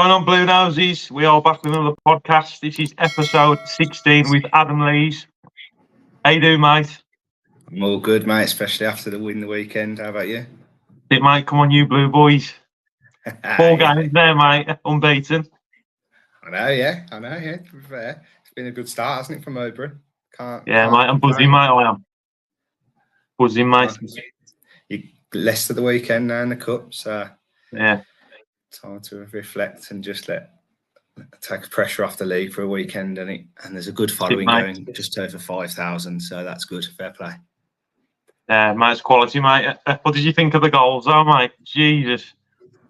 Going on, Blue Noses? We are back with another podcast. This is episode 16 with Adam Lees. How you doing, mate? I'm all good, mate, especially after the win the weekend. How about you? It might come on you, Blue Boys. 4 games there, mate. Unbeaten. I know, yeah. To be fair, it's been a good start, hasn't it, for Mowbray? Mate, I'm buzzing, mate. I am. Buzzing, mate. Leicester the weekend now in the Cup, so yeah. Time to reflect and just take pressure off the league for a weekend, and there's a good following going, just over 5,000, so that's good. Fair play. Yeah, mate, it's quality, mate. What did you think of the goals, though, mate? Jesus.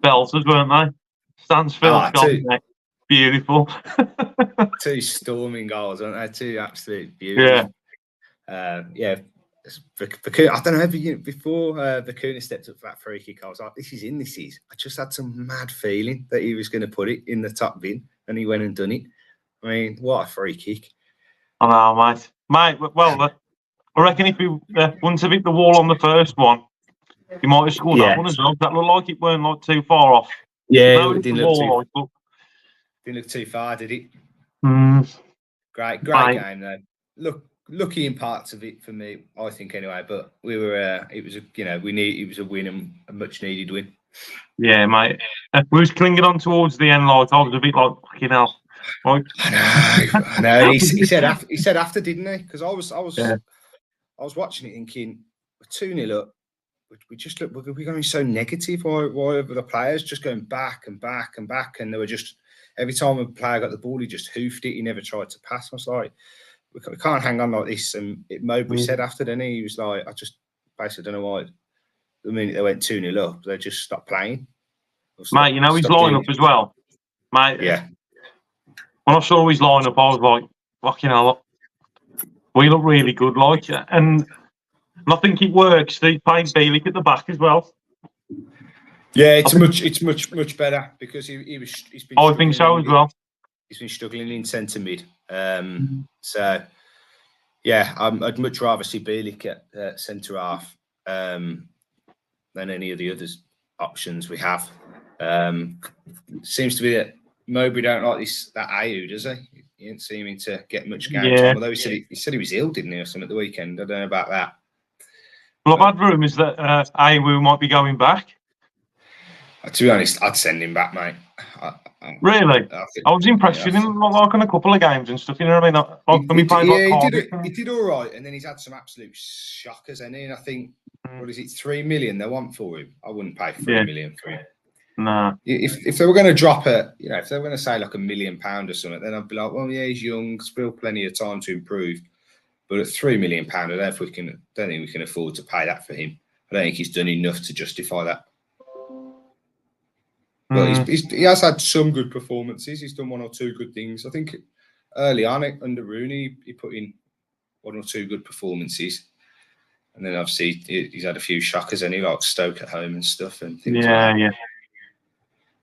Belters, weren't they? Stansfield goals, mate. Beautiful. 2 storming goals, weren't they? 2 absolute beautiful. Yeah. I don't know, before Bakuna stepped up for that free kick, I was like, this is. I just had some mad feeling that he was going to put it in the top bin, and he went and done it. I mean, what a free kick. I know, mate. Well, I reckon if he wouldn't have hit the wall on the first one, he might have scored that one as well. That looked like it weren't too far off. Yeah, it didn't look too far, did it? Great game, though. Lucky in parts of it for me, I think, anyway. But we were, it was a win, and a much needed win. Yeah, mate. We was clinging on towards the end, like I was a bit like fucking hell. Like, I know. He said after, didn't he? Because I was watching it thinking, we're 2-0 up. We're going so negative. Why are the players just going back and back and back? And they were just, every time a player got the ball, he just hoofed it. He never tried to pass. I was like, we can't hang on like this. And Mowbray said after, then he was like, I just basically don't know why. The minute they went 2-0 up, they just stopped playing. Mate, you know his lineup as well. Mate, yeah. When I saw his lineup, I was like, fucking hell, we look really good, like, and I think it works. They playing Bielik at the back as well. Yeah, it's much better because he's been. I think so as well. He's been struggling in centre mid. So yeah, I'd much rather see Bielik at centre half than any of the other options we have. Seems to be that Mowbray don't like that Ayew, does he? He ain't seeming to get much game time. Although he said he was ill, didn't he, or something at the weekend? I don't know about that. Well, I've had rumours that Ayew might be going back. To be honest, I'd send him back, mate. Really? I was impressed with him like on a couple of games and stuff. You know what I mean? He did all right, and then he's had some absolute shockers. And then I think, what is it, 3 million they want for him? I wouldn't pay 3 million for him. Nah. If they were going to drop it, if they were going to say like £1 million or something, then I'd be like, well, yeah, he's young, still plenty of time to improve. But at £3 million, I don't think we can afford to pay that for him. I don't think he's done enough to justify that. But he has had some good performances. He's done 1 or 2 good things. I think early on under Rooney, he put in 1 or 2 good performances. And then obviously he's had a few shockers, and he like Stoke at home and stuff and things like that. Yeah.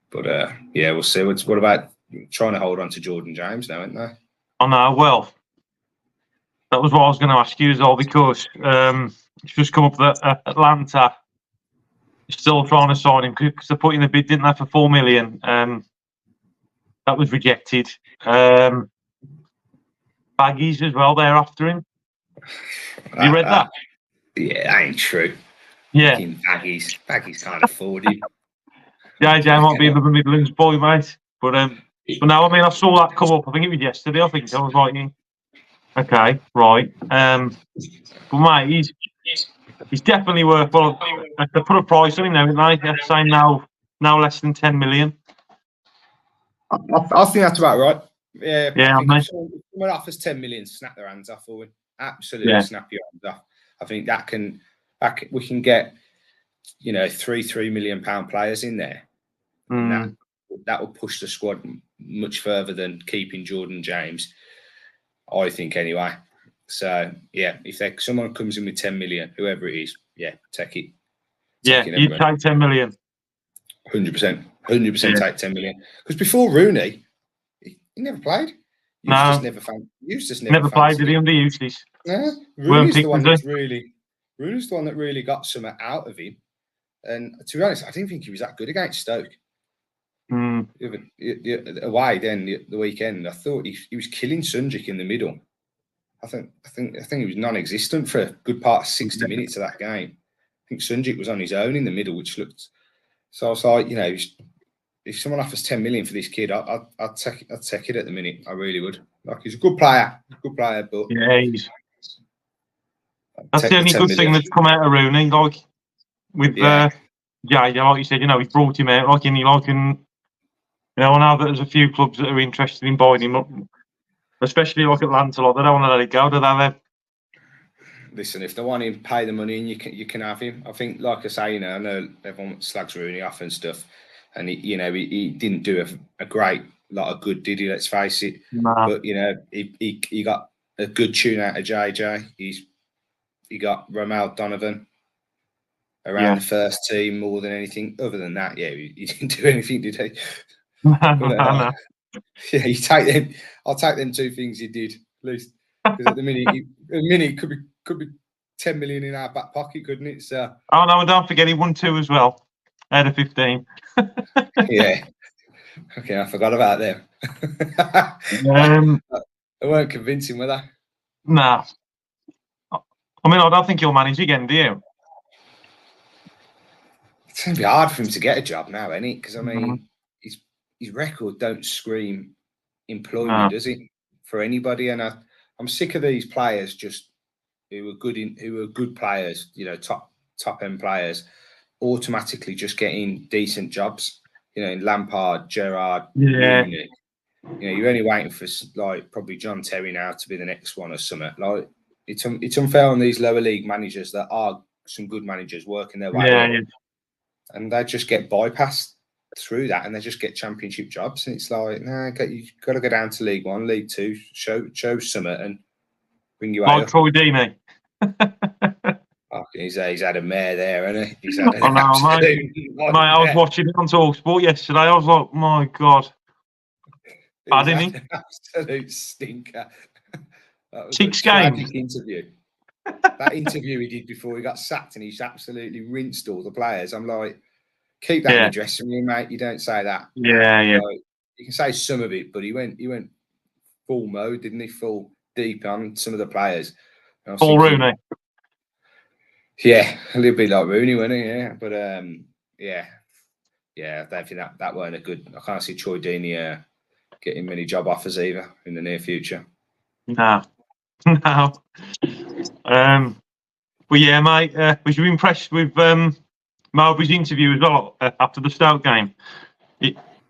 But we'll see. What about trying to hold on to Jordan James now, isn't they? I know. Well, that was what I was going to ask you as well, because it's just come up that Atlanta is still trying to sign him because they put in the bid, didn't they, for 4 million? That was rejected. Baggies as well, they're after him. Have you read that? Yeah, that ain't true. Yeah. Baggies can't afford him. JJ might be the Midlands boy, mate. But no, I mean, I saw that come up. I think it was yesterday. I think I was like, okay, right. But mate, he's definitely worth. Well, they put a price on him now, didn't they? They're saying now less than 10 million. I think that's about right. Yeah. Yeah. If someone offers 10 million, snap their hands off for him. Absolutely, snap your hands off. I think we can get, £3 million players in there. And that will push the squad much further than keeping Jordan James, I think, anyway. So yeah, if someone comes in with 10 million, whoever it is, take it. You take 10 million. 100%. 100% take 10 million. Because before Rooney, he never played. Eustace never played, did he, under Eustace? Yeah. Rooney's the one that really got something out of him. And to be honest, I didn't think he was that good against Stoke. Away then the weekend, I thought he was killing Sunjic in the middle. I think he was non-existent for a good part of 60 minutes of that game. I think Sunjic was on his own in the middle, which looked. So I was like, if someone offers 10 million for this kid, I'd take it at the minute. I really would. Like, he's a good player, but that's the only good thing that's come out of Rooney. Like with like you said, he's brought him out. Like, and now that there's a few clubs that are interested in buying him up, especially like Atlanta, like they don't want to let it go, do they? Listen, if they want him, pay the money, and you can have him. I think, like I say, I know everyone slags Rooney off and stuff, and he didn't do a great lot of good, did he? Let's face it. Nah. But he got a good tune out of JJ. He got Romel Donovan around the first team more than anything. Other than that, he didn't do anything, did he? No. Yeah, you take them. I'll take them two things he did, at least, because at the minute could be 10 million in our back pocket, couldn't it? So. Oh no, don't forget he won 2 as well, out of 15. Yeah. Okay, I forgot about them. They weren't convincing, were they? Nah. I mean, I don't think he'll manage again, do you? It's going to be hard for him to get a job now, isn't it? Because, I mean, his record don't scream employment, does it? For anybody. And I'm sick of these players who were good players, top end players, automatically just getting decent jobs. Lampard, Gerrard, Rooney. You're only waiting for probably John Terry now to be the next one or something. Like, it's unfair on these lower league managers that are some good managers working their way up, and they just get bypassed through that, and they just get championship jobs. And it's like, you've got to go down to League One, League Two, show something, and bring you out. Like Troy Deeney. He's had a mare there, hasn't he? He's had an mate, I was watching it on TalkSport yesterday. I was like, my God. Bad, isn't he? Absolute stinker. That was 6 games. Interview. That interview he did before he got sacked, and he's absolutely rinsed all the players. I'm like, keep that in the dressing room, mate. You don't say that. Yeah. You can say some of it, but he went full mode, didn't he? Full deep on some of the players. Full Rooney. Yeah, a little bit like Rooney, wasn't he? Yeah, but I don't think that weren't a good. I can't see Troy Deeney getting many job offers either in the near future. No. But yeah, mate, was you impressed with Mowbray's interview as well after the Stoke game?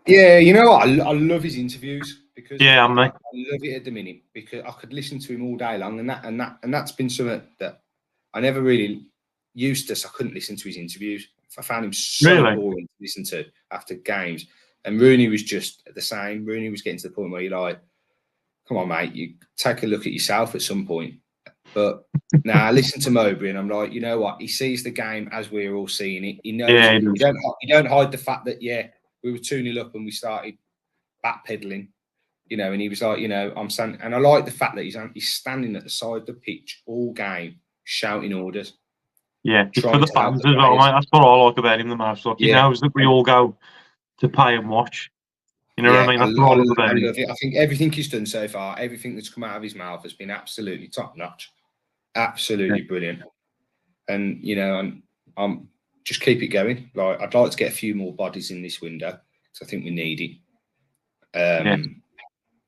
Yeah, you know what? I love his interviews because I love it at the minute because I could listen to him all day long, and that's been something that I never really used to. So I couldn't listen to his interviews. I found him so boring to listen to after games. And Rooney was just the same. Rooney was getting to the point where you're like, come on, mate, you take a look at yourself at some point. But now I listen to Mowbray and I'm like, you know what? He sees the game as we're all seeing it. He knows you don't hide the fact that, we were 2-0 up and we started backpedaling, and he was like, I'm standing. And I like the fact that he's standing at the side of the pitch all game, shouting orders. Yeah, it's for the fans as well, mate. That's what I like about him the most. Like, he knows that we all go to pay and watch. You know what I mean? That's what I love about him. I think everything he's done so far, everything that's come out of his mouth has been absolutely top notch, absolutely brilliant. And I'm just keep it going. Like, I'd like to get a few more bodies in this window because I think we need it. And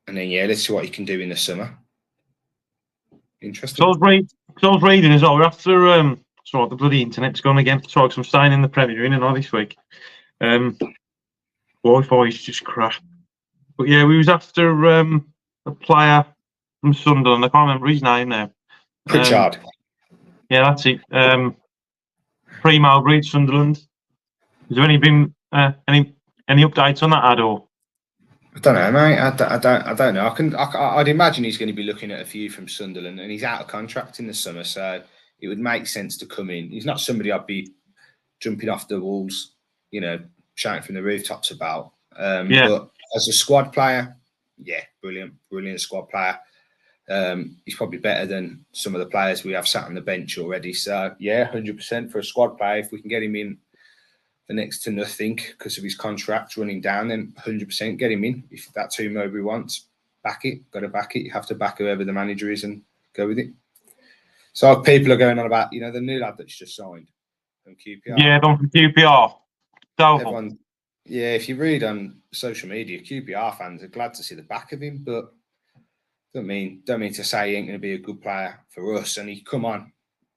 then let's see what he can do in the summer. Interesting. So I was reading as well. We're after sorry, the bloody internet's gone again. Sorry, because I'm staying in the Premier Inn this week. Wi-Fi is just crap. But yeah, we was after a player from Sunderland. I can't remember his name now. Pritchard. Yeah, that's it. Pre-Mowbray, Sunderland. Has there been any updates on that at all? I don't know, mate. I don't know. I'd imagine he's going to be looking at a few from Sunderland, and he's out of contract in the summer, so it would make sense to come in. He's not somebody I'd be jumping off the walls, shouting from the rooftops about. But as a squad player, brilliant squad player. He's probably better than some of the players we have sat on the bench already. So 100% for a squad player. If we can get him in for next to nothing because of his contract running down, then 100% get him in. If that's who Mowbray wants, back it. Got to back it. You have to back whoever the manager is and go with it. So people are going on about, the new lad that's just signed from QPR. Yeah, done from QPR. Everyone, if you read on social media, QPR fans are glad to see the back of him, but don't mean to say he ain't going to be a good player for us. And he come on,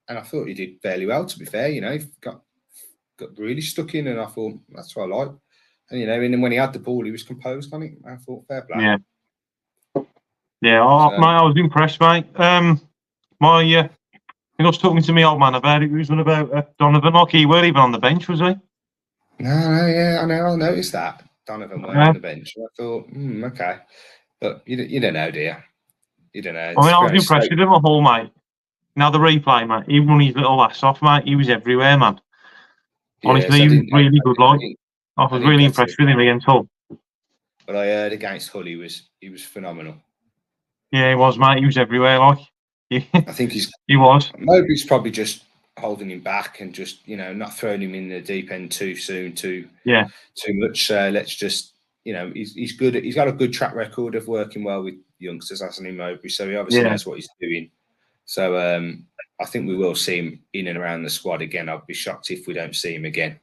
and I thought he did fairly well. To be fair, he got really stuck in, and I thought that's what I like. And and then when he had the ball, he was composed on it. I thought fair play. Yeah. Yeah, mate, I was impressed, mate. I was talking to my old man about it. He was on about Donovan. Like, he weren't even on the bench, was he? No, I know. I noticed that Donovan weren't on the bench. I thought, okay, but you don't know, do you? You don't know. I was impressed with him a whole, mate. Now the replay, mate. He run his little ass off, mate. He was everywhere, man. Honestly, he was really good. Like, I was really impressed with him against Hull. But I heard against Hull, he was phenomenal. Yeah, he was, mate. He was everywhere, like. I think he was. Mowbray's probably just holding him back and just not throwing him in the deep end too soon, too much. Let's just he's good. He's got a good track record of working well with youngsters, hasn't he, Mowbray? So he obviously knows what he's doing. So I think we will see him in and around the squad again. I'd be shocked if we don't see him again.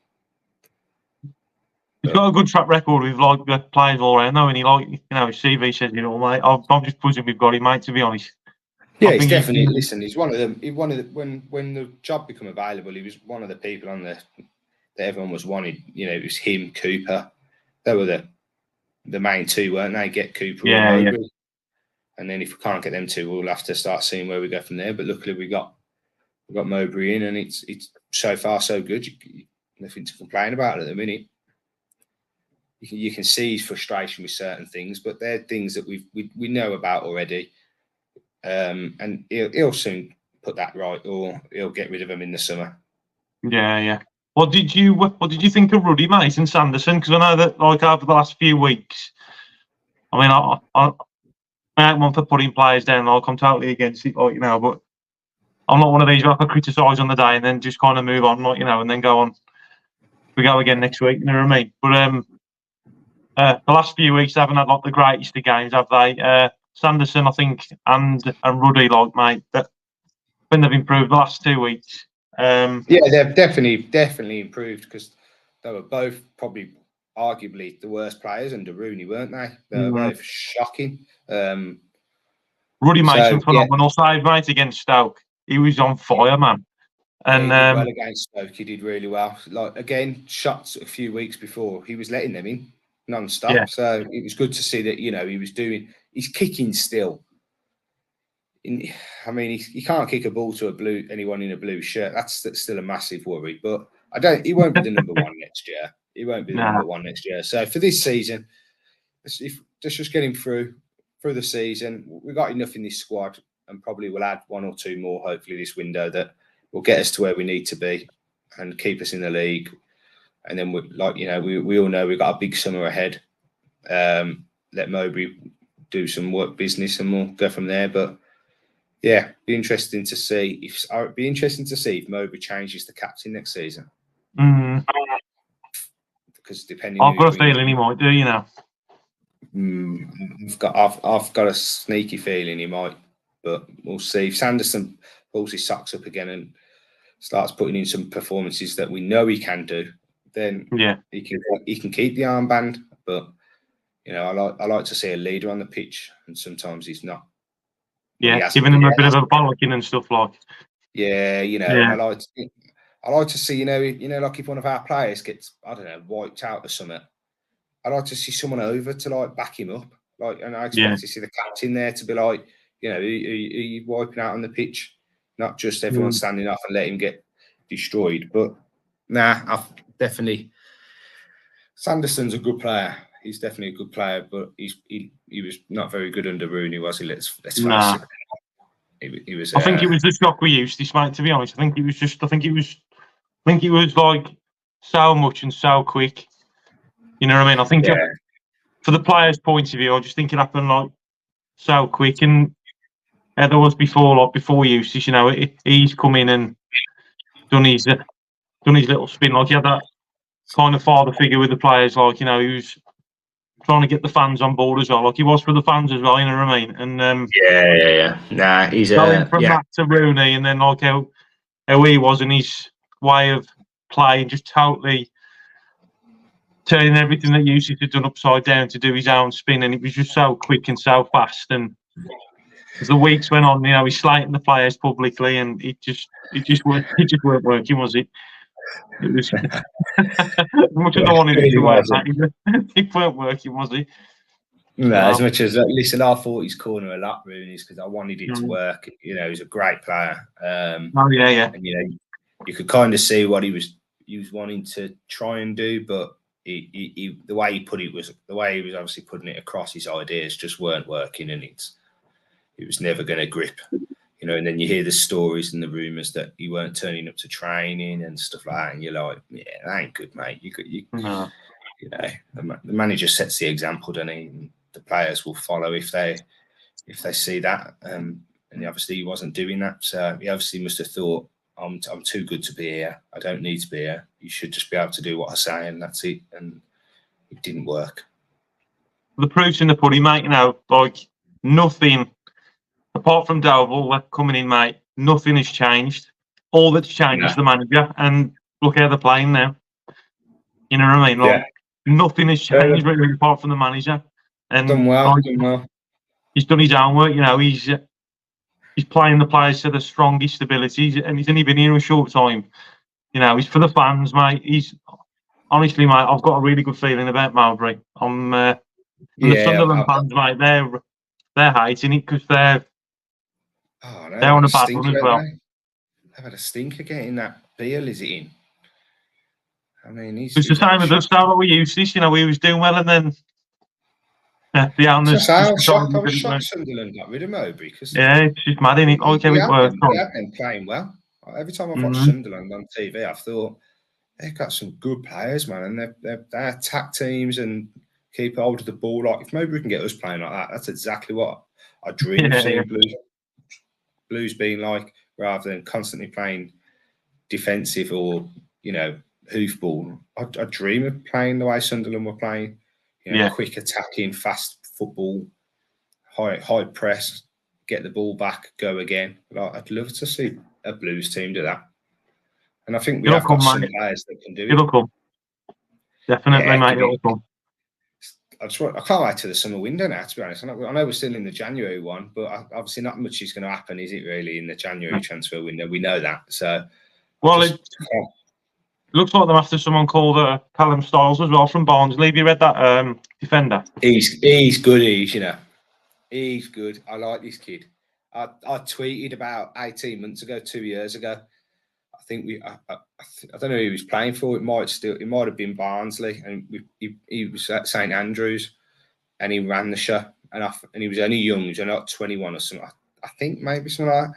He's got a good track record with the players all around, though, and his CV says it all, mate. I'm just buzzing we've got him, mate. To be honest. Yeah, he's definitely. Listen, he's one of them. When the job became available, he was one of the people on that everyone was wanted. It was him, Cooper. They were the main two, weren't they? Get Cooper, and Mowbray. And then if we can't get them two, we'll have to start seeing where we go from there. But luckily, we got Mowbray in, and it's so far so good. Nothing to complain about at the minute. You can see his frustration with certain things, but they're things that we know about already. And he'll soon put that right, or he'll get rid of him in the summer. Yeah. What did you think of Ruddy, mate, and Sanderson? Because I know that over the last few weeks, I mean, I don't want to putting players down. I'm totally against it, but I'm not one of these where I can criticise on the day and then just kind of move on, and then go on. We go again next week. You know what I mean? But the last few weeks, they haven't had the greatest of games, have they? Sanderson, I think, and Ruddy, mate, that when they've improved the last 2 weeks. They've definitely improved because they were both probably arguably the worst players under Rooney, weren't they? They were both shocking. Ruddy made some phenomenal save, mate, against Stoke. He was on fire, man. And he did well against Stoke. He did really well. Again, shots a few weeks before, he was letting them in non-stop. Yeah. So it was good to see that he was doing. He's kicking still. He can't kick a ball to anyone in a blue shirt. That's still a massive worry. But he won't be the number one next year. He won't be the number one next year. So for this season, let's just get him through the season. We've got enough in this squad, and probably we'll add one or two more hopefully this window that will get us to where we need to be and keep us in the league. And then we all know we've got a big summer ahead. Let Mowbray do some work business, and we'll go from there. But yeah, be interesting to see if Mowbray changes the captain next season. Because depending, I've got a feeling he might do. I've got a sneaky feeling he might, but we'll see. If Sanderson pulls his socks up again and starts putting in some performances that we know he can do, then he can keep the armband. But I like to see a leader on the pitch, and sometimes he's not. Yeah, giving him a bit of a bollocking and stuff like. Yeah, I like to see, like if one of our players gets, wiped out or something, I like to see someone over to back him up. And I expect to see the captain there to be are you wiping out on the pitch, not just everyone standing up and let him get destroyed. But I've definitely. Sanderson's a good player. He's definitely a good player, but he was not very good under Rooney, was he? Let's face it. He was. I think it was the shock we used this, mate. To be honest, I think it was so much and so quick. You know what I mean? I think for the players' point of view, I just think it happened so quick, and there was before usage. He's come in and done his little spin. He had that kind of father figure with the players. Like, you know, he was trying to get the fans on board as well. Like he was for the fans as well, you know what I mean? And yeah. Nah, he's going from that to Rooney, and then like how he was and his way of playing, just totally turning everything that used to done upside down to do his own spin, and it was just so quick and so fast. And as the weeks went on, you know, he's slating the players publicly, and it just weren't working, was it? It was as much as I wanted it to work, it weren't working, was it? No, as much as listen, I thought his corner a lot, Rooney's, because I wanted it to work. You know, he's a great player. Oh yeah. And you know, you could kind of see what he was wanting to try and do, but the way he put it was the way he was obviously putting it across. His ideas just weren't working, and it was never going to grip. You know, and then you hear the stories and the rumours that he weren't turning up to training and stuff like that, and you're like, yeah, that ain't good, mate. You know, the manager sets the example, doesn't he? And the players will follow if they see that. And obviously he wasn't doing that, so he obviously must have thought, I'm too good to be here. I don't need to be here. You should just be able to do what I say, and that's it. And it didn't work. The proof's in the pudding, mate. You know, like nothing apart from Delville coming in, mate. Nothing has changed. All that's changed is the manager, and look how they're playing now. You know what I mean? Like, nothing has changed really apart from the manager. And done well. He's done his own work. You know, he's playing the players to the strongest abilities, and he's only been here a short time. You know, he's for the fans, mate. Honestly, mate, I've got a really good feeling about Mowbray. The Sunderland fans, mate, they're hating it because they're on a bad run as well. They've had a stinker getting that Beale, is it in? I mean, it's the same with us. How we used this, you know, we was doing well, and then the owners. I was shocked Sunderland got rid of Mowbray because it's just mad, isn't it? Okay, it worked. They have been playing well. Every time I've watched Sunderland on TV, I've thought they've got some good players, man, and they attack teams and keep hold of the ball. Like if Mowbray can get us playing like that, that's exactly what I dream of seeing Blues being like, rather than constantly playing defensive or, you know, hoofball. I dream of playing the way Sunderland were playing. You know, quick attacking, fast football, high press, get the ball back, go again. Like, I'd love to see a Blues team do that. And I think we have got some players that can do it. It'll come. Definitely, mate, it'll come. I can't wait to the summer window now, to be honest. I know we're still in the January one, but obviously not much is going to happen, is it really, in the January transfer window? We know that. So, well, it looks like they're after someone called Callum Styles as well from Barnsley. Have you read that defender? He's good. He's good. I like this kid. I tweeted about 18 months ago, 2 years ago. I think I don't know who he was playing for. It might have been Barnsley, and he was at St Andrews, and he ran the show. And he was only young. He was only like 21 or something. I think maybe something like that.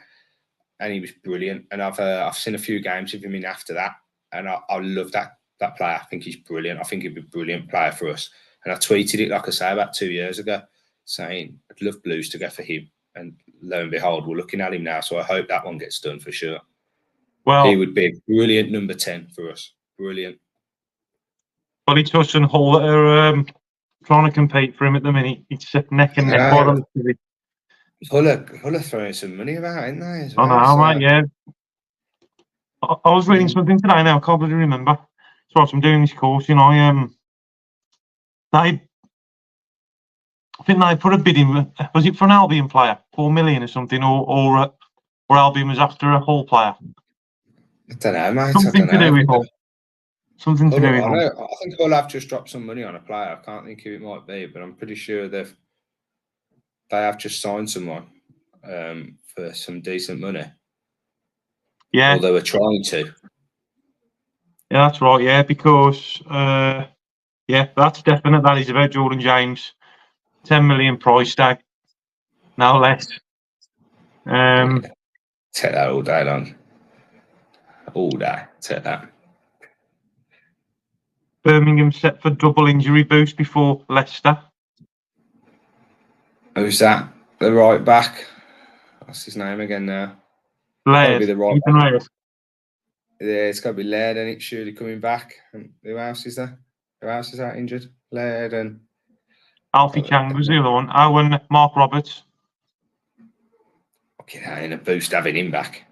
And he was brilliant. And I've seen a few games of him in after that, and I love that player. I think he's brilliant. I think he'd be a brilliant player for us. And I tweeted it, like I say, about 2 years ago, saying I'd love Blues to go for him. And lo and behold, we're looking at him now. So I hope that one gets done for sure. Well, he would be a brilliant number 10 for us. Brilliant. Well, it's us and Hull that are trying to compete for him at the minute. It's neck and neck. Hull are throwing some money about, ain't they? As well, I know, mate, yeah. I was reading something today now. I can't really remember. So I'm doing this course, you know. I think they put a bid in. Was it for an Albion player, 4 million or something, or Albion was after a Hull player? I don't know, mate. Something to do with Hull. Something to do with Hull. I think Hull have just dropped some money on a player. I can't think who it might be, but I'm pretty sure they have just signed someone for some decent money. Yeah. Or they were trying to. Yeah, that's right. Yeah, because that's definite. That is about Jordan James. 10 million price tag, no less. Take that all day long. All day. Take that. Birmingham set for double injury boost before Leicester. Who's that? The right back. What's his name again now? Laird. The right back. Yeah, it's got to be Laird, and it's surely coming back. And who else is there? Who else is out injured? Laird and Alfie Chang was the other one. Oh, and Mark Roberts. Okay, in a boost having him back.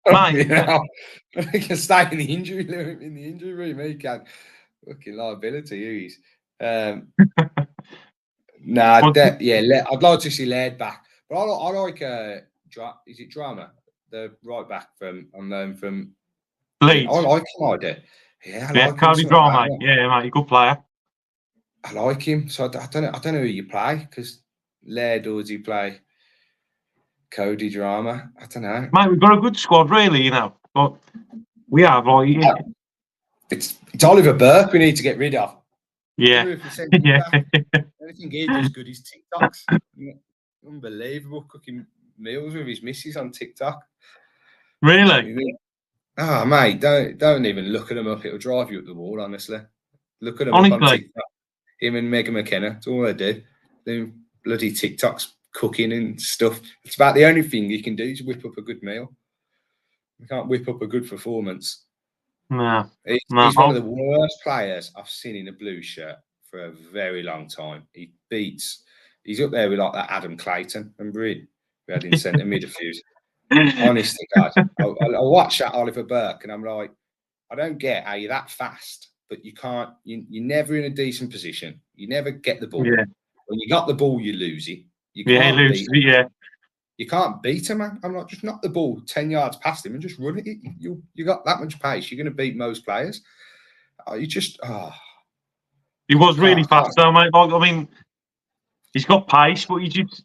Mate, You know, he can stay in the injury room. He can. Fucking liability, he is. I'd like to see Laird back, but I like is it Drama, the right back from Leeds. I like him. I do. Yeah, I like Cody him. Drama. Yeah, mate, good player. I like him. So I don't know who you play, because Laird, or do you play Cody Drama? I don't know. Mate, we've got a good squad, really, you know. But we have, like, it's Oliver Burke we need to get rid of. Yeah. Yeah. Anything he does good is TikToks. Unbelievable, cooking meals with his missus on TikTok. Really? Oh, mate, don't even look at him up. It'll drive you up the wall, honestly. Look at him up on TikTok. Him and Megan McKenna, that's all they do. They bloody TikToks, cooking and stuff. It's about the only thing you can do is whip up a good meal. You can't whip up a good performance. No. He's one of the worst players I've seen in a blue shirt for a very long time. He's up there with like that Adam Clayton, remember him? We had in centre midfield. Honestly, God, I watch that Oliver Burke and I'm like, I don't get how you're that fast, but you can't. You're never in a decent position. You never get the ball. Yeah. When you got the ball, you lose it. You can't beat it. Yeah. You can't beat him, man. I'm not just knock the ball 10 yards past him and just run it. You got that much pace. You're going to beat most players. He was really fast, though, mate. Like, I mean, he's got pace, but he just.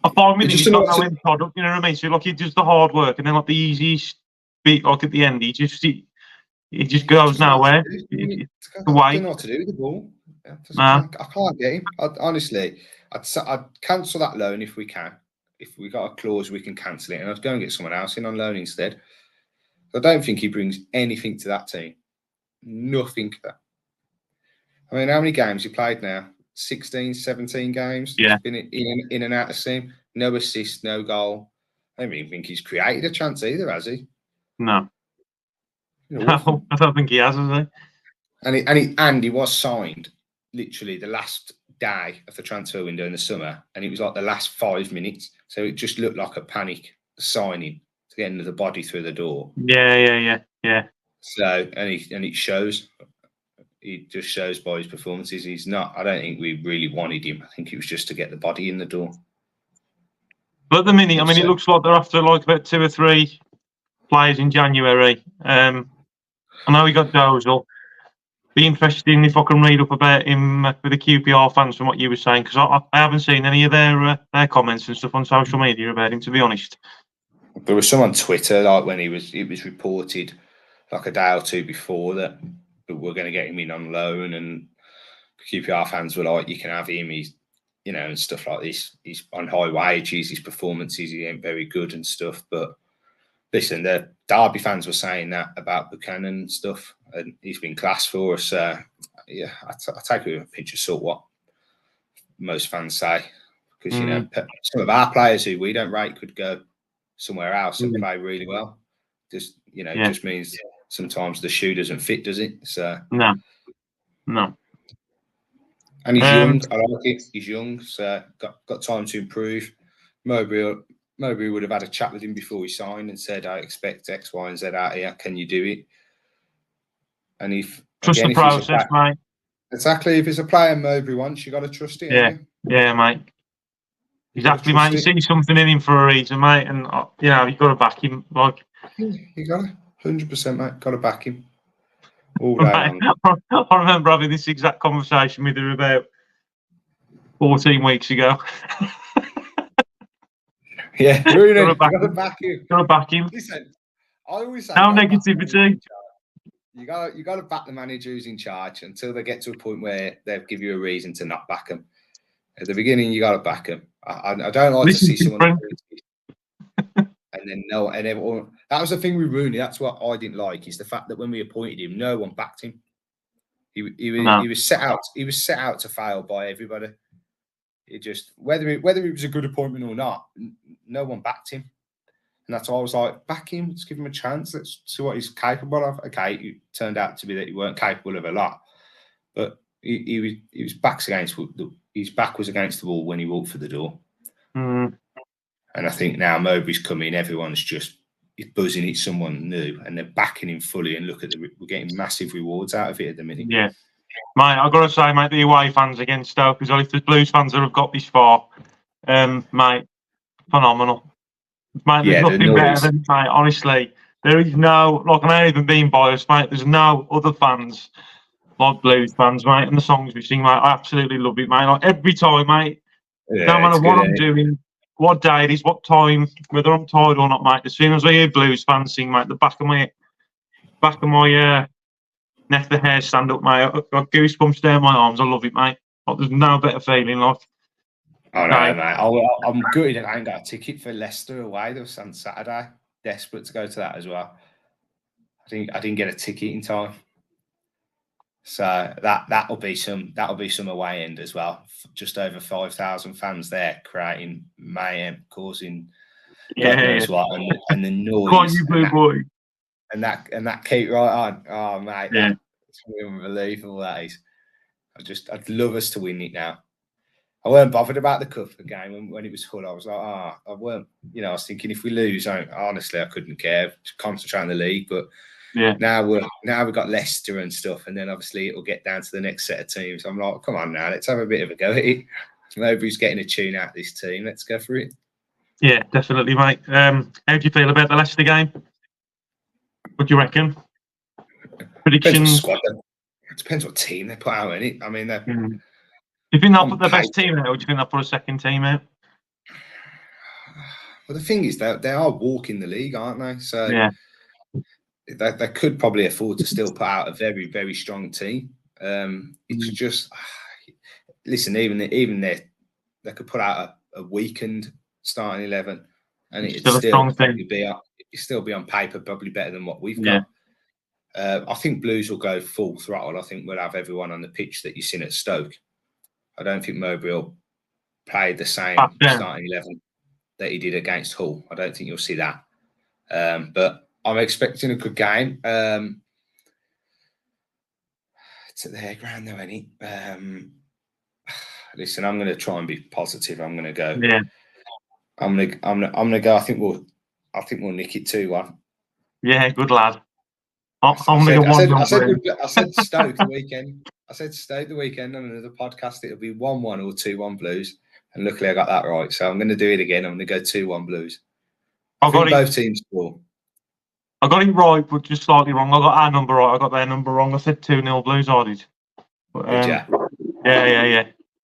I find with him, he's got no end product. You know what I mean? So like he does the hard work, and then like the easiest bit, like at the end, he just goes nowhere. He don't know what to do with the ball. I can't get him. Honestly, I'd cancel that loan if we can. If we got a clause, we can cancel it, and I'd go and get someone else in on loan instead. I don't think he brings anything to that team. Nothing. I mean, how many games he played now? 16, 17 games. Yeah. He's been in and out of the team. No assist, no goal. I don't even think he's created a chance either, has he? No. No, I don't think he has he? And he was signed literally the last day of the transfer window in the summer, and it was like the last 5 minutes. So it just looked like a panic signing to get into the body through the door. Yeah. So and it shows. It just shows by his performances. He's not. I don't think we really wanted him. I think it was just to get the body in the door. But at the minute, I mean, it looks like they're after like about 2 or 3 players in January. I know we got Dozell. Be interesting if I can read up about him with the QPR fans from what you were saying, because I haven't seen any of their comments and stuff on social media about him, to be honest. There was some on Twitter, like when it was reported like a day or two before that we're going to get him in on loan, and QPR fans were like, you can have him, he's, you know, and stuff like this. He's on high wages, his performances, he ain't very good and stuff. But listen, the Derby fans were saying that about Buchanan and stuff, and he's been class for us. I take it with a pinch of salt what most fans say, because you know, some of our players who we don't rate could go somewhere else and play really well. Just it just means sometimes the shoe doesn't fit, does it? So no. And he's young. I like it. He's young, so got time to improve. Mowbray would have had a chat with him before we signed and said, I expect X, Y, and Z out here. Can you do it? And trust the process, mate. Exactly. If it's a player Mowbray wants, you got to trust it. Yeah, mate. Exactly, mate. You see something in him for a reason, mate, and you've got to back him. Like you got to 100%, mate. Got to back him. All day long. I remember having this exact conversation with her about 14 weeks ago. Yeah, Rooney, you got to back him. Got to back him. Listen, I always say, no negativity. You got to back the manager who's in charge until they get to a point where they'll give you a reason to not back them. At the beginning, you got to back them. I don't like to see someone. And then and everyone. That was the thing with Rooney. That's what I didn't like, is the fact that when we appointed him, no one backed him. He was set out. He was set out to fail by everybody. It just whether it was a good appointment or not, no one backed him. And that's why I was like, back him, let's give him a chance. Let's see what he's capable of. Okay, it turned out to be that he weren't capable of a lot, but he was his back was against the wall when he walked through the door. Mm. And I think now Mowbray's coming, everyone's just buzzing it's someone new, and they're backing him fully. And look at we're getting massive rewards out of it at the minute. Yeah, mate, I've got to say, mate, the away fans against Stoke as well. If there's Blues fans that have got this far, mate, phenomenal. Mate, there's nothing better than, mate, honestly. There is no, like, I'm not even being biased, mate. There's no other fans like Blues fans, mate, and the songs we sing, mate. I absolutely love it, mate. Like, every time, mate, no matter what I'm doing, what day it is, what time, whether I'm tired or not, mate, as soon as I hear Blues fans sing, mate, the back of my neck of the hair stand up, mate. I've got goosebumps down my arms. I love it, mate. Like, there's no better feeling, like. Oh no, mate. I'm gutted I ain't got a ticket for Leicester away this on Saturday. Desperate to go to that as well. I didn't get a ticket in time, so that'll be some away end as well. Just over 5,000 fans there, creating mayhem, causing God knows what, and the noise. Come on, you blue boy. And that keep right on. Oh mate, yeah, it's unbelievable. That is. I'd love us to win it now. I weren't bothered about the cup game when it was Hull. I was like, I weren't. You know, I was thinking if we lose, honestly, I couldn't care. Just concentrate on the league. But yeah, now we've got Leicester and stuff, and then obviously it'll get down to the next set of teams. I'm like, come on now, let's have a bit of a go at it. Nobody's getting a tune out of this team. Let's go for it. Yeah, definitely, mate. How do you feel about the Leicester game? What do you reckon? Predictions? It depends what team they put out in it. I mean, they're. Do you think they'll put their best team out, or do you think they'll put a second team out? Well, the thing is, they are walking the league, aren't they? So yeah, they could probably afford to still put out a very, very strong team. It's just, listen, even they could put out a weakened starting 11, and it'd still be on paper probably better than what we've got. I think Blues will go full throttle. I think we'll have everyone on the pitch that you've seen at Stoke. I don't think Mowbray will play the same starting 11 that he did against Hull. I don't think you'll see that. But I'm expecting a good game. It's at their ground though, ain't it? Listen, I'm going to try and be positive. I'm going to go. Yeah. I'm going to go. I think we'll nick it 2-1. Yeah, good lad. I said Stoke the weekend. I said Stoke the weekend on another podcast. It'll be 1-1 or 2-1 Blues. And luckily I got that right. So I'm going to do it again. I'm going to go 2-1 Blues. I think both teams score. I got it right, but just slightly wrong. I got our number right. I got their number wrong. I said 2-0 Blues. I did. But, did you?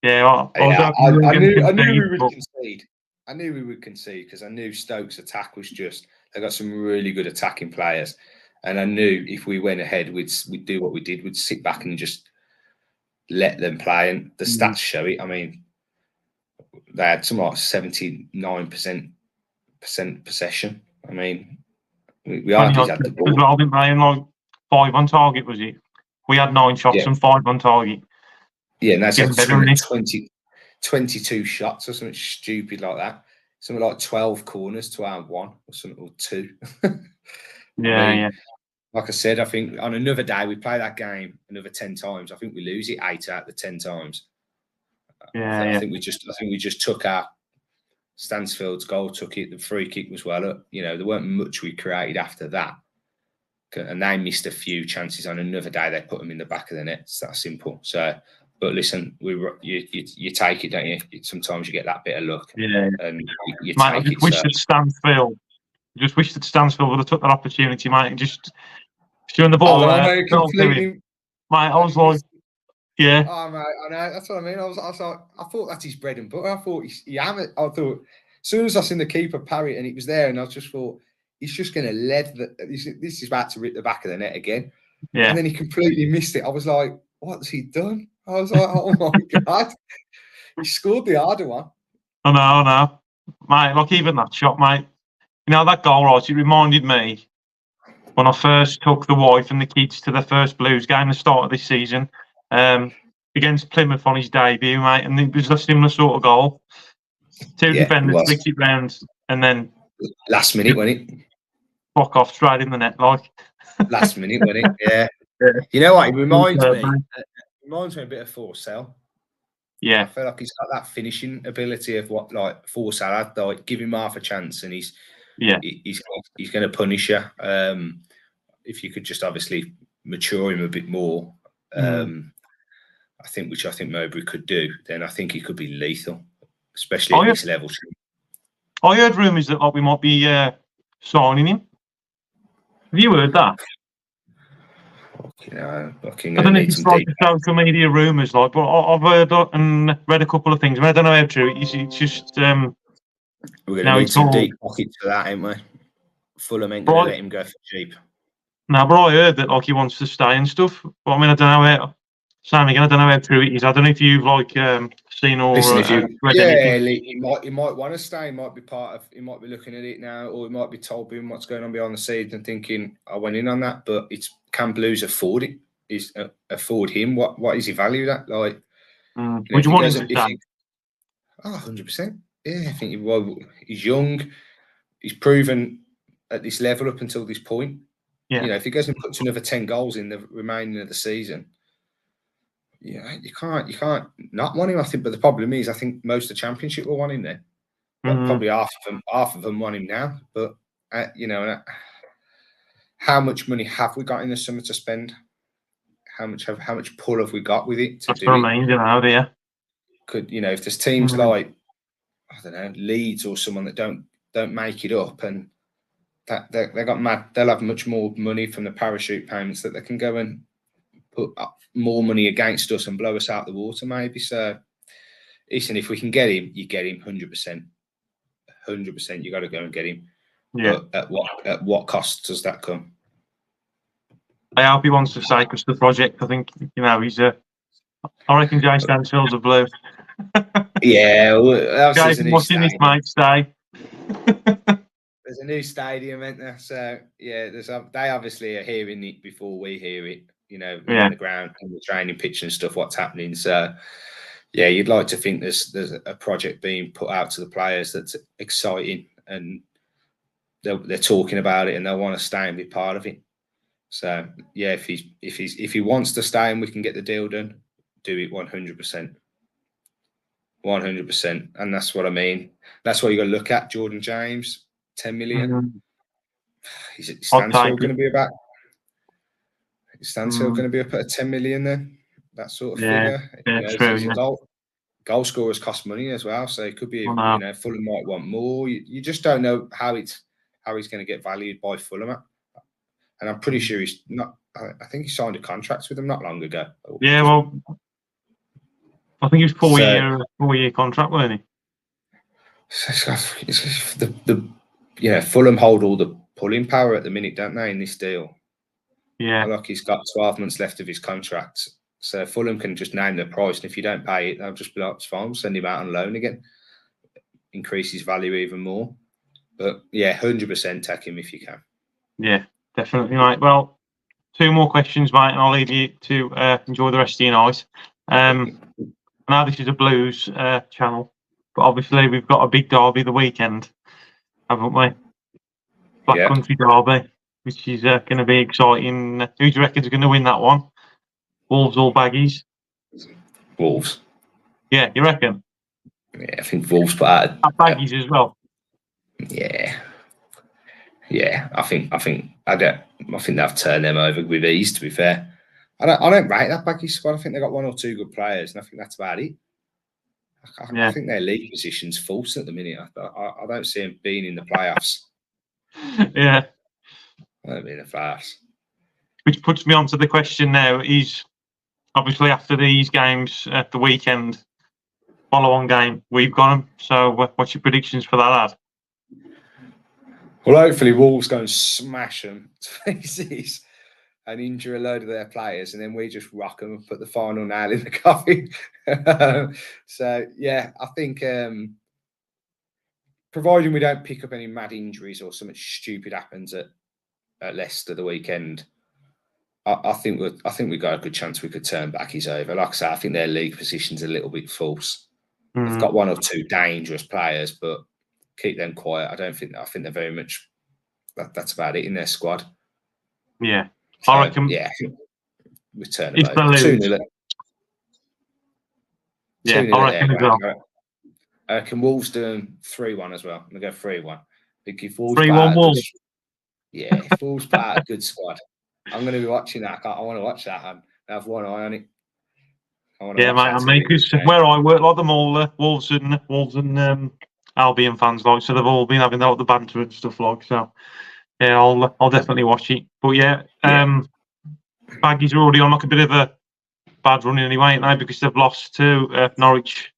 Yeah. I knew we would concede. I knew we would concede because I knew Stoke's attack was just. They got some really good attacking players. And I knew if we went ahead, we'd do what we did. We'd sit back and just let them play. And the stats show it. I mean, they had something like 79% possession. I mean, we hardly had the ball. Well, didn't they? And like 5 on target, was it? We had 9 shots and 5 on target. Yeah, and that's like 22 shots or something stupid like that. Something like 12 corners to our 1 or something, or 2. Yeah. Like I said, I think on another day we play that game another 10 times. I think we lose it 8 out of the 10 times. I think we just took our Stansfield's goal, took it. The free kick was well. There weren't much we created after that, and they missed a few chances. On another day, they put them in the back of the net. It's that simple. So, but listen, you take it, don't you? Sometimes you get that bit of luck. Yeah, and you mate, take I just wish that Stansfield. Stansfield would have took that opportunity, mate, and just showing the ball. Mate, I was like, yeah. Oh, mate, I know. That's what I mean. I was like, I thought that's his bread and butter. I thought he hammered. I thought as soon as I seen the keeper parry it and it was there, and I just thought he's just going to let this is about to rip the back of the net again. Yeah. And then he completely missed it. I was like, what's he done? I was like, oh my God, he scored the harder one. I know, mate. Like even that shot, mate. That goal, right? It reminded me when I first took the wife and the kids to the first Blues game, the start of this season, against Plymouth on his debut, mate. And it was a similar sort of goal. 2 defenders flicked it round, and then Last minute, wasn't it? Block off straight in the net, like. Last minute, wasn't it? Yeah. Yeah. You know what? It reminds me. Man. It reminds me a bit of Forsell. I Yeah. feel like he's got that finishing ability of what like Forsell had. Like, give him half a chance, and he's going to punish you. If you could just obviously mature him a bit more, I think Mowbray could do. Then I think he could be lethal, especially at this level. I heard rumours that we might be signing him. Have you heard that? You know, I don't know if it's like the social media rumours, like, but I've heard and read a couple of things. I don't know how true it is. It's just we're going to need some deep pockets for that, ain't we? Fulham ain't going to let him go for cheap. No, but I heard that like he wants to stay and stuff. But I mean, I don't know how. Sam, again, I don't know how true it is. I don't know if you've like seen or read anything. He might want to stay. He might be part of. He might be looking at it now, or he might be told him what's going on behind the scenes and thinking, "I went in on that." But it's can Blues afford it? Afford him? What is he valued at? Like, would you want him to stay? 100%. Yeah, I think he's young. He's proven at this level up until this point. Yeah. You know, if he goes and puts another 10 goals in the remaining of the season, yeah, you can't not want him. I think, but the problem is, I think most of the Championship will want him there. Probably half of them want him now. But you know, how much money have we got in the summer to spend? How much pull have we got with it? That's what I mean, you know, there. Could you know if there's teams like I don't know Leeds or someone that don't make it up and that they got mad, they'll have much more money from the parachute payments that they can go and put up more money against us and blow us out the water, maybe. So, listen, if we can get him, you get him 100%. 100%, you got to go and get him. Yeah. But at what cost does that come? I hope he wants to stay because the project. I think you know he's a. I reckon Jay Stansfield's a blue. Yeah, well, guys, watching this might stay. There's a new stadium, isn't there? So yeah, they obviously are hearing it before we hear it. You know, on the ground, on the training pitch and stuff. What's happening? So yeah, you'd like to think there's a project being put out to the players that's exciting, and they're talking about it, and they want to stay and be part of it. So yeah, if he wants to stay and we can get the deal done, do it 100%. 100%, and that's what I mean. That's what you got to look at. Jordan James, 10 million. Is it Stansfield going to be about? Is Stansfield going to be up at 10 million then? That sort of figure. Yeah, true. Goal scorers cost money as well, so it could be. You know, Fulham might want more. You just don't know how he's going to get valued by Fulham at. And I'm pretty sure he's not. I think he signed a contract with them not long ago. Yeah, well, I think he was 4-year contract, wasn't he? Fulham hold all the pulling power at the minute, don't they, in this deal? Yeah. Like he's got 12 months left of his contract. So Fulham can just name the price, and if you don't pay it, they'll just be like, it's fine, send him out on loan again. Increase his value even more. But yeah, 100% take him if you can. Yeah, definitely, mate. Well, 2 more questions, mate, and I'll leave you to enjoy the rest of your night. Now this is a Blues channel, but obviously we've got a big derby the weekend, haven't we? Black Country derby, which is going to be exciting. Who do you reckon is going to win that one? Wolves or Baggies? Wolves. Yeah, you reckon? Yeah, I think Wolves put out Baggies as well. Yeah. I think they've turned them over with ease. To be fair, I don't rate that Baggies squad. I think they've got 1 or 2 good players, and I think that's about it. I think their league position's false at the minute. I don't see them being in the playoffs. Yeah, I don't mean the playoffs. Which puts me on to the question now: is obviously after these games at the weekend, follow-on game, we've got them. So, what's your predictions for that, lad? Well, hopefully Wolves go and smash them to pieces and injure a load of their players, and then we just rock them and put the final nail in the coffin. So, yeah, I think providing we don't pick up any mad injuries or something stupid happens at Leicester the weekend, I think we've got a good chance we could turn Baggies over. Like I say, I think their league position's a little bit false. They've got 1 or 2 dangerous players, but keep them quiet. I think they're very much that's about it in their squad. Yeah, So, I reckon. Yeah, we turn If them over. they lose, 2-0. yeah, 2-0 I reckon as well. I reckon Wolves doing 3-1 as well. I'm gonna go 3-1. I think if Wolves 3-1 Wolves. if Wolves play out a good squad, I'm gonna be watching that. I want to watch that and have one eye on it. Yeah, mate, I mean, because where I work, like them all, Wolves and Albion fans, like, so they've all been having the banter and stuff, like, so yeah, I'll definitely watch it. But yeah, Baggies are already on like a bit of a bad run anyway, ain't they? Because they've lost to Norwich,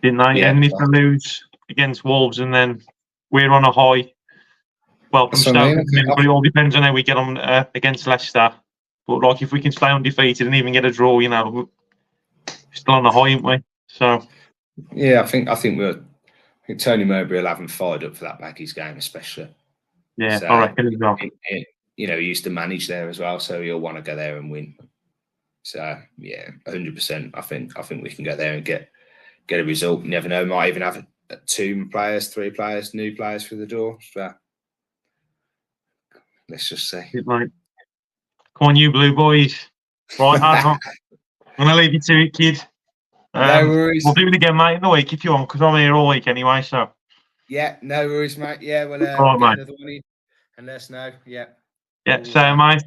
didn't they? Yeah. And if they lose against Wolves, and then we're on a high. Well, from Stoke, but it all depends on how we get on against Leicester. But like, if we can stay undefeated and even get a draw, you know, we're still on the high, aren't we? So yeah, I think Tony Mowbray will have him fired up for that Baggies game, especially. Yeah, so, I reckon as well. You know, he used to manage there as well, so he'll want to go there and win. So yeah, 100%. I think we can go there and get a result. You never know, might even have 2 players, 3 players, new players through the door. So let's just say, Right. Come on, you blue boys. Right, I'm going to leave you to it, kid. No worries. We'll do it again, mate, in the week if you want, because I'm here all week anyway. So yeah, no worries, mate. Yeah, we'll get another one in and let us know. Yeah. Yeah, so mate.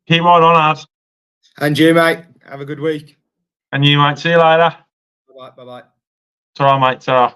Keep right on, lad. And you, mate. Have a good week. And you, mate. See you later. Bye-bye. Ta-ra, mate. Ta-ra.